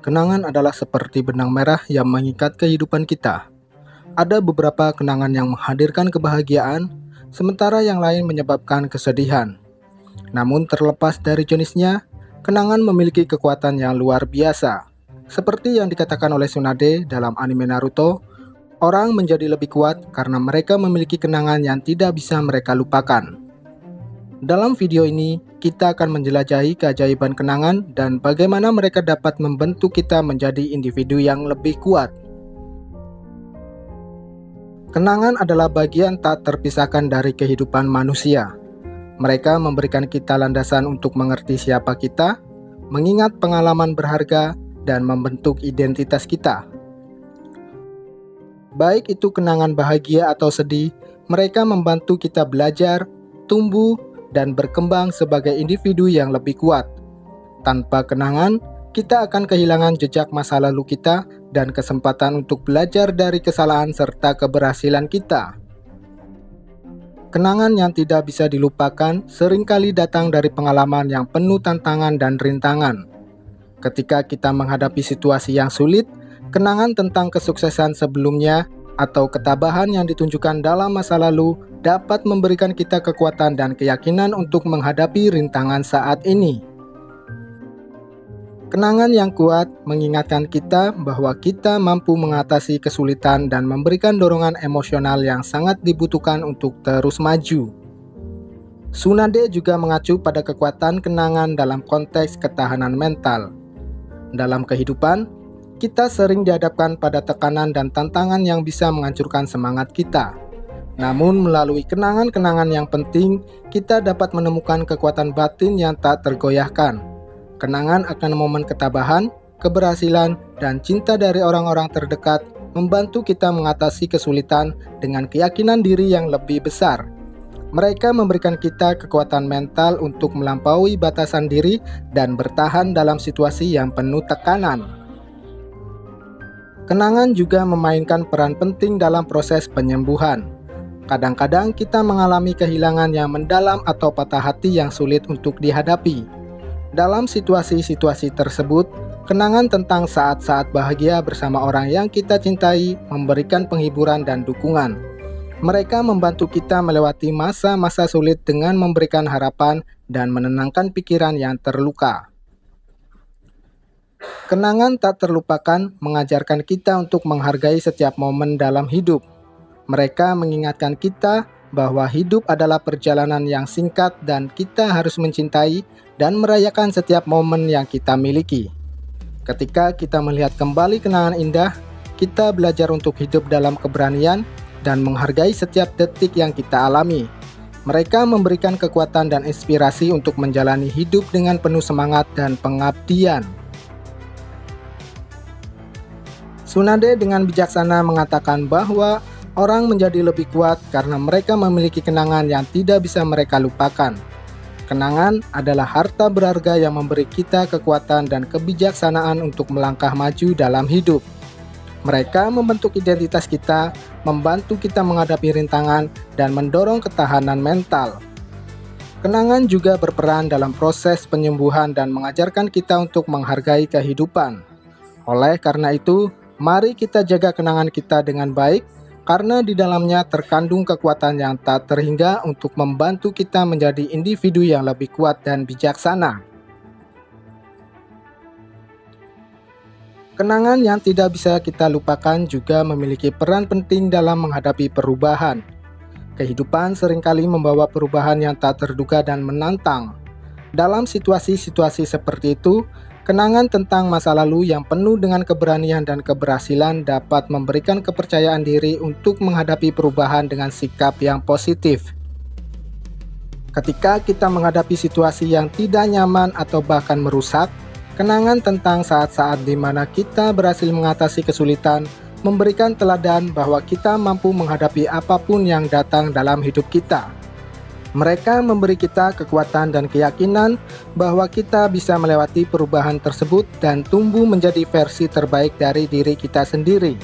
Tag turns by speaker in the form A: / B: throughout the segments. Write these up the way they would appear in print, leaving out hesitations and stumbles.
A: Kenangan adalah seperti benang merah yang mengikat kehidupan kita. Ada beberapa kenangan yang menghadirkan kebahagiaan, sementara yang lain menyebabkan kesedihan. Namun terlepas dari jenisnya, kenangan memiliki kekuatan yang luar biasa. Seperti yang dikatakan oleh Tsunade dalam anime Naruto, orang menjadi lebih kuat karena mereka memiliki kenangan yang tidak bisa mereka lupakan. Dalam video ini, kita akan menjelajahi keajaiban kenangan dan bagaimana mereka dapat membentuk kita menjadi individu yang lebih kuat. Kenangan adalah bagian tak terpisahkan dari kehidupan manusia. Mereka memberikan kita landasan untuk mengerti siapa kita, mengingat pengalaman berharga, dan membentuk identitas kita. Baik itu kenangan bahagia atau sedih, mereka membantu kita belajar, tumbuh, dan berkembang sebagai individu yang lebih kuat. Tanpa kenangan, kita akan kehilangan jejak masa lalu kita dan kesempatan untuk belajar dari kesalahan serta keberhasilan kita. Kenangan yang tidak bisa dilupakan seringkali datang dari pengalaman yang penuh tantangan dan rintangan. Ketika kita menghadapi situasi yang sulit, kenangan tentang kesuksesan sebelumnya atau ketabahan yang ditunjukkan dalam masa lalu dapat memberikan kita kekuatan dan keyakinan untuk menghadapi rintangan saat ini. Kenangan yang kuat mengingatkan kita bahwa kita mampu mengatasi kesulitan dan memberikan dorongan emosional yang sangat dibutuhkan untuk terus maju. Tsunade juga mengacu pada kekuatan kenangan dalam konteks ketahanan mental. Dalam kehidupan, kita sering dihadapkan pada tekanan dan tantangan yang bisa menghancurkan semangat kita. Namun melalui kenangan-kenangan yang penting, kita dapat menemukan kekuatan batin yang tak tergoyahkan. Kenangan akan momen ketabahan, keberhasilan, dan cinta dari orang-orang terdekat membantu kita mengatasi kesulitan dengan keyakinan diri yang lebih besar. Mereka memberikan kita kekuatan mental untuk melampaui batasan diri dan bertahan dalam situasi yang penuh tekanan. Kenangan juga memainkan peran penting dalam proses penyembuhan. Kadang-kadang kita mengalami kehilangan yang mendalam atau patah hati yang sulit untuk dihadapi. Dalam situasi-situasi tersebut, kenangan tentang saat-saat bahagia bersama orang yang kita cintai memberikan penghiburan dan dukungan. Mereka membantu kita melewati masa-masa sulit dengan memberikan harapan dan menenangkan pikiran yang terluka. Kenangan tak terlupakan mengajarkan kita untuk menghargai setiap momen dalam hidup. Mereka mengingatkan kita bahwa hidup adalah perjalanan yang singkat dan kita harus mencintai dan merayakan setiap momen yang kita miliki. Ketika kita melihat kembali kenangan indah, kita belajar untuk hidup dalam keberanian dan menghargai setiap detik yang kita alami. Mereka memberikan kekuatan dan inspirasi untuk menjalani hidup dengan penuh semangat dan pengabdian. Tsunade dengan bijaksana mengatakan bahwa orang menjadi lebih kuat karena mereka memiliki kenangan yang tidak bisa mereka lupakan. Kenangan adalah harta berharga yang memberi kita kekuatan dan kebijaksanaan untuk melangkah maju dalam hidup. Mereka membentuk identitas kita, membantu kita menghadapi rintangan, dan mendorong ketahanan mental. Kenangan juga berperan dalam proses penyembuhan dan mengajarkan kita untuk menghargai kehidupan. Oleh karena itu, mari kita jaga kenangan kita dengan baik, karena di dalamnya terkandung kekuatan yang tak terhingga untuk membantu kita menjadi individu yang lebih kuat dan bijaksana. Kenangan yang tidak bisa kita lupakan juga memiliki peran penting dalam menghadapi perubahan. Kehidupan seringkali membawa perubahan yang tak terduga dan menantang. Dalam situasi-situasi seperti itu, kenangan tentang masa lalu yang penuh dengan keberanian dan keberhasilan dapat memberikan kepercayaan diri untuk menghadapi perubahan dengan sikap yang positif. Ketika kita menghadapi situasi yang tidak nyaman atau bahkan merusak, kenangan tentang saat-saat di mana kita berhasil mengatasi kesulitan memberikan teladan bahwa kita mampu menghadapi apapun yang datang dalam hidup kita. Mereka memberi kita kekuatan dan keyakinan bahwa kita bisa melewati perubahan tersebut dan tumbuh menjadi versi terbaik dari diri kita sendiri.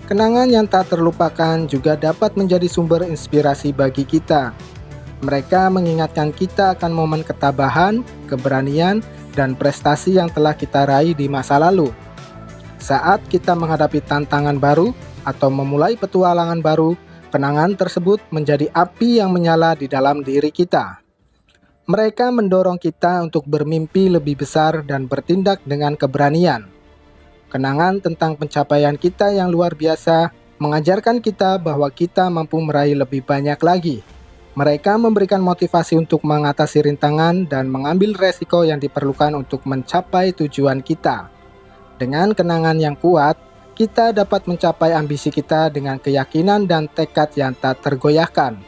A: Kenangan yang tak terlupakan juga dapat menjadi sumber inspirasi bagi kita. Mereka mengingatkan kita akan momen ketabahan, keberanian, dan prestasi yang telah kita raih di masa lalu. Saat kita menghadapi tantangan baru atau memulai petualangan baru, kenangan tersebut menjadi api yang menyala di dalam diri kita. Mereka mendorong kita untuk bermimpi lebih besar dan bertindak dengan keberanian. Kenangan tentang pencapaian kita yang luar biasa mengajarkan kita bahwa kita mampu meraih lebih banyak lagi. Mereka memberikan motivasi untuk mengatasi rintangan dan mengambil resiko yang diperlukan untuk mencapai tujuan kita. Dengan kenangan yang kuat, kita dapat mencapai ambisi kita dengan keyakinan dan tekad yang tak tergoyahkan.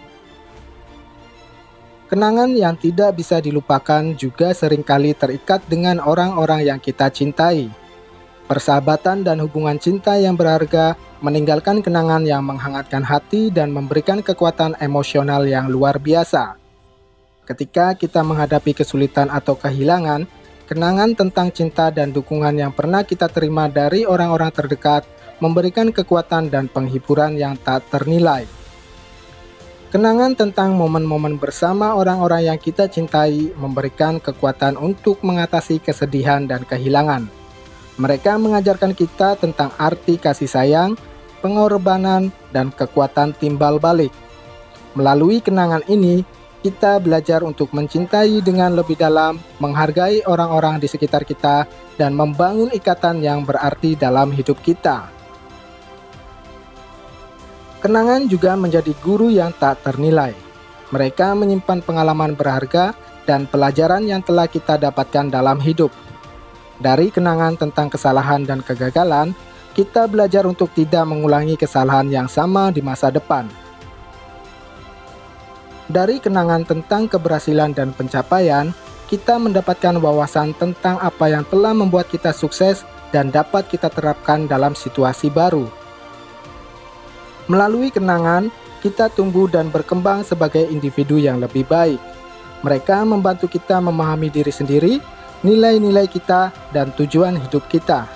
A: Kenangan yang tidak bisa dilupakan juga seringkali terikat dengan orang-orang yang kita cintai. Persahabatan dan hubungan cinta yang berharga meninggalkan kenangan yang menghangatkan hati dan memberikan kekuatan emosional yang luar biasa. Ketika kita menghadapi kesulitan atau kehilangan, kenangan tentang cinta dan dukungan yang pernah kita terima dari orang-orang terdekat memberikan kekuatan dan penghiburan yang tak ternilai. Kenangan tentang momen-momen bersama orang-orang yang kita cintai memberikan kekuatan untuk mengatasi kesedihan dan kehilangan. Mereka mengajarkan kita tentang arti kasih sayang, pengorbanan, dan kekuatan timbal balik. Melalui kenangan ini, kita belajar untuk mencintai dengan lebih dalam, menghargai orang-orang di sekitar kita, dan membangun ikatan yang berarti dalam hidup kita. Kenangan juga menjadi guru yang tak ternilai. Mereka menyimpan pengalaman berharga dan pelajaran yang telah kita dapatkan dalam hidup. Dari kenangan tentang kesalahan dan kegagalan, kita belajar untuk tidak mengulangi kesalahan yang sama di masa depan. Dari kenangan tentang keberhasilan dan pencapaian, kita mendapatkan wawasan tentang apa yang telah membuat kita sukses dan dapat kita terapkan dalam situasi baru. Melalui kenangan, kita tumbuh dan berkembang sebagai individu yang lebih baik. Mereka membantu kita memahami diri sendiri, nilai-nilai kita, dan tujuan hidup kita.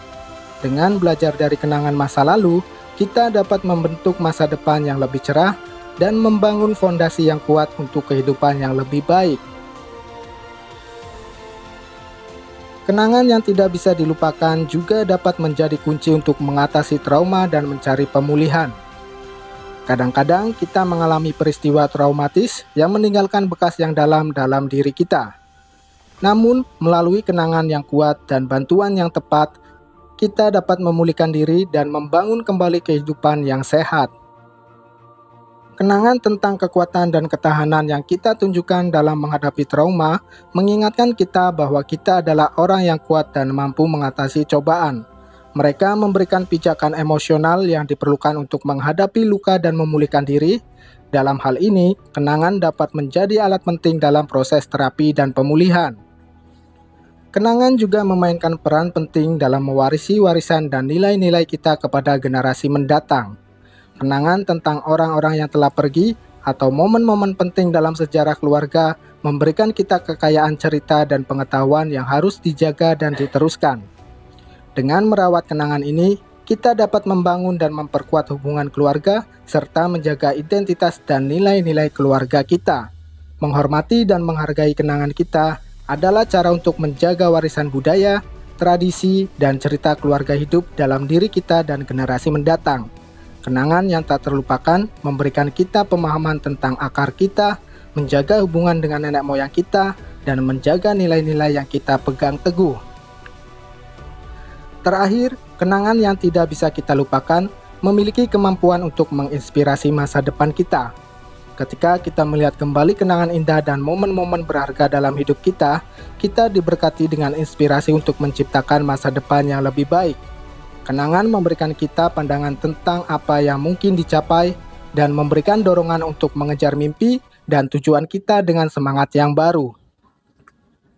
A: Dengan belajar dari kenangan masa lalu, kita dapat membentuk masa depan yang lebih cerah dan membangun fondasi yang kuat untuk kehidupan yang lebih baik. Kenangan yang tidak bisa dilupakan juga dapat menjadi kunci untuk mengatasi trauma dan mencari pemulihan. Kadang-kadang kita mengalami peristiwa traumatis yang meninggalkan bekas yang dalam diri kita. Namun, melalui kenangan yang kuat dan bantuan yang tepat, kita dapat memulihkan diri dan membangun kembali kehidupan yang sehat. Kenangan tentang kekuatan dan ketahanan yang kita tunjukkan dalam menghadapi trauma mengingatkan kita bahwa kita adalah orang yang kuat dan mampu mengatasi cobaan. Mereka memberikan pijakan emosional yang diperlukan untuk menghadapi luka dan memulihkan diri. Dalam hal ini, kenangan dapat menjadi alat penting dalam proses terapi dan pemulihan. Kenangan juga memainkan peran penting dalam mewarisi warisan dan nilai-nilai kita kepada generasi mendatang. Kenangan tentang orang-orang yang telah pergi atau momen-momen penting dalam sejarah keluarga memberikan kita kekayaan cerita dan pengetahuan yang harus dijaga dan diteruskan. Dengan merawat kenangan ini, kita dapat membangun dan memperkuat hubungan keluarga serta menjaga identitas dan nilai-nilai keluarga kita. Menghormati dan menghargai kenangan kita adalah cara untuk menjaga warisan budaya, tradisi, dan cerita keluarga hidup dalam diri kita dan generasi mendatang. Kenangan yang tak terlupakan memberikan kita pemahaman tentang akar kita, menjaga hubungan dengan nenek moyang kita, dan menjaga nilai-nilai yang kita pegang teguh. Terakhir, kenangan yang tidak bisa kita lupakan memiliki kemampuan untuk menginspirasi masa depan kita. Ketika kita melihat kembali kenangan indah dan momen-momen berharga dalam hidup kita, kita diberkati dengan inspirasi untuk menciptakan masa depan yang lebih baik. Kenangan memberikan kita pandangan tentang apa yang mungkin dicapai dan memberikan dorongan untuk mengejar mimpi dan tujuan kita dengan semangat yang baru.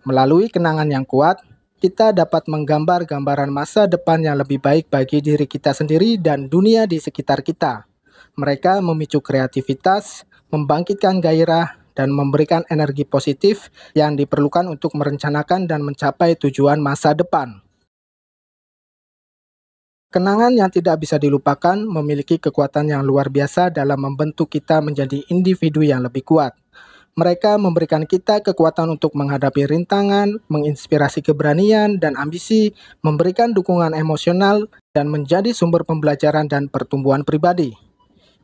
A: Melalui kenangan yang kuat, kita dapat menggambar gambaran masa depan yang lebih baik bagi diri kita sendiri dan dunia di sekitar kita. Mereka memicu kreativitas, membangkitkan gairah, dan memberikan energi positif yang diperlukan untuk merencanakan dan mencapai tujuan masa depan. Kenangan yang tidak bisa dilupakan memiliki kekuatan yang luar biasa dalam membentuk kita menjadi individu yang lebih kuat. Mereka memberikan kita kekuatan untuk menghadapi rintangan, menginspirasi keberanian dan ambisi, memberikan dukungan emosional, dan menjadi sumber pembelajaran dan pertumbuhan pribadi.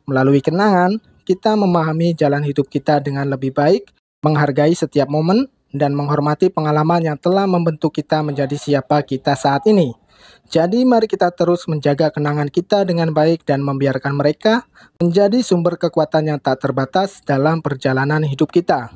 A: Melalui kenangan, kita memahami jalan hidup kita dengan lebih baik, menghargai setiap momen, dan menghormati pengalaman yang telah membentuk kita menjadi siapa kita saat ini. Jadi mari kita terus menjaga kenangan kita dengan baik dan membiarkan mereka menjadi sumber kekuatan yang tak terbatas dalam perjalanan hidup kita.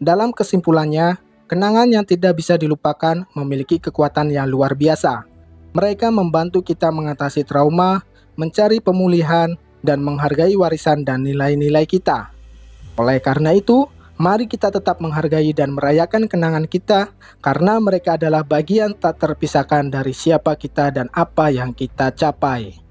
A: Dalam kesimpulannya, kenangan yang tidak bisa dilupakan memiliki kekuatan yang luar biasa. Mereka membantu kita mengatasi trauma, mencari pemulihan, dan menghargai warisan dan nilai-nilai kita. Oleh karena itu, mari kita tetap menghargai dan merayakan kenangan kita karena mereka adalah bagian tak terpisahkan dari siapa kita dan apa yang kita capai.